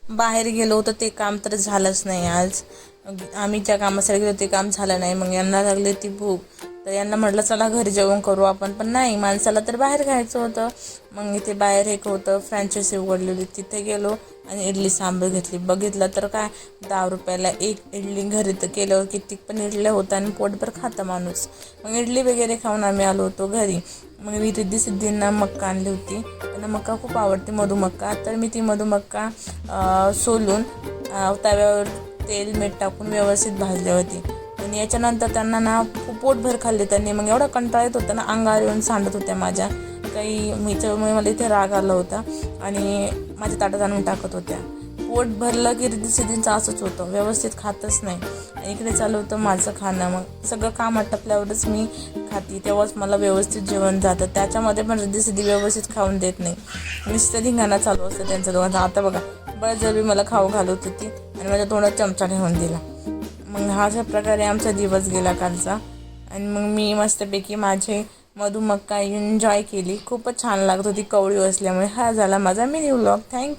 बाहेर गेलो होतो ते काम तर झालंच नाही आज. आम्ही ज्या कामासाठी गेलो ते काम झालं नाही. मग यांना लागली ती भूक, तर यांना म्हटलं चला घरी जेवण करू आपण, पण नाही, माणसाला तर बाहेर खायचं होतं. मग इथे बाहेर एक होतं फ्रँचायसी उघडलेली, तिथे गेलो आणि इडली सांबार घेतली. बघितलं तर काय 10 रुपयाला एक इडली. घरी तर केल्यावर किती पण इडल्या होतं आणि पोटभर खातं माणूस. मग इडली वगैरे खाऊन आम्ही आलो होतो घरी. मग मी रिद्धी सिद्धींना मक्का आणली होती, त्यांना मक्का खूप आवडते, मधुमक्का. तर मी ती मधुमक्का सोलून तव्यावर तेल मीठ टाकून व्यवस्थित भाजली होती. आणि याच्यानंतर त्यांना ना खूप पोटभर खाल्ले त्यांनी. मग एवढा कंटाळा येत होता ना, अंगावर येऊन सांडत होत्या माझ्या काही. मला इथे राग आला होता आणि माझ्या ताटात आणून टाकत होत्या. पोट भरलं की रिद्धी सिद्धींचं असंच होतं, व्यवस्थित खातच नाही. आणि इकडे चालू होतं माझं खाणं. मग सगळं काम आटपल्यावरच मी खाते, तेव्हाच मला व्यवस्थित जेवण जातं. त्याच्यामध्ये पण रिद्धी सिद्धी व्यवस्थित खाऊन देत नाही, नुसतं धिंगाणा चालू असतं त्यांचं दोघांचं. आता बघा बळजबरी मला खाऊ घालत होती आणि माझ्या तोंडात चमचा ठेवून दिला. मग अशा प्रकारे आमचा दिवस गेला कालचा. आणि मग मी मस्तपैकी माझे मधुमक्का एन्जॉय केली. खूपच छान लागत होती कवळी असल्यामुळे. हा झाला माझा मिनी व्लॉग. थँक्यू.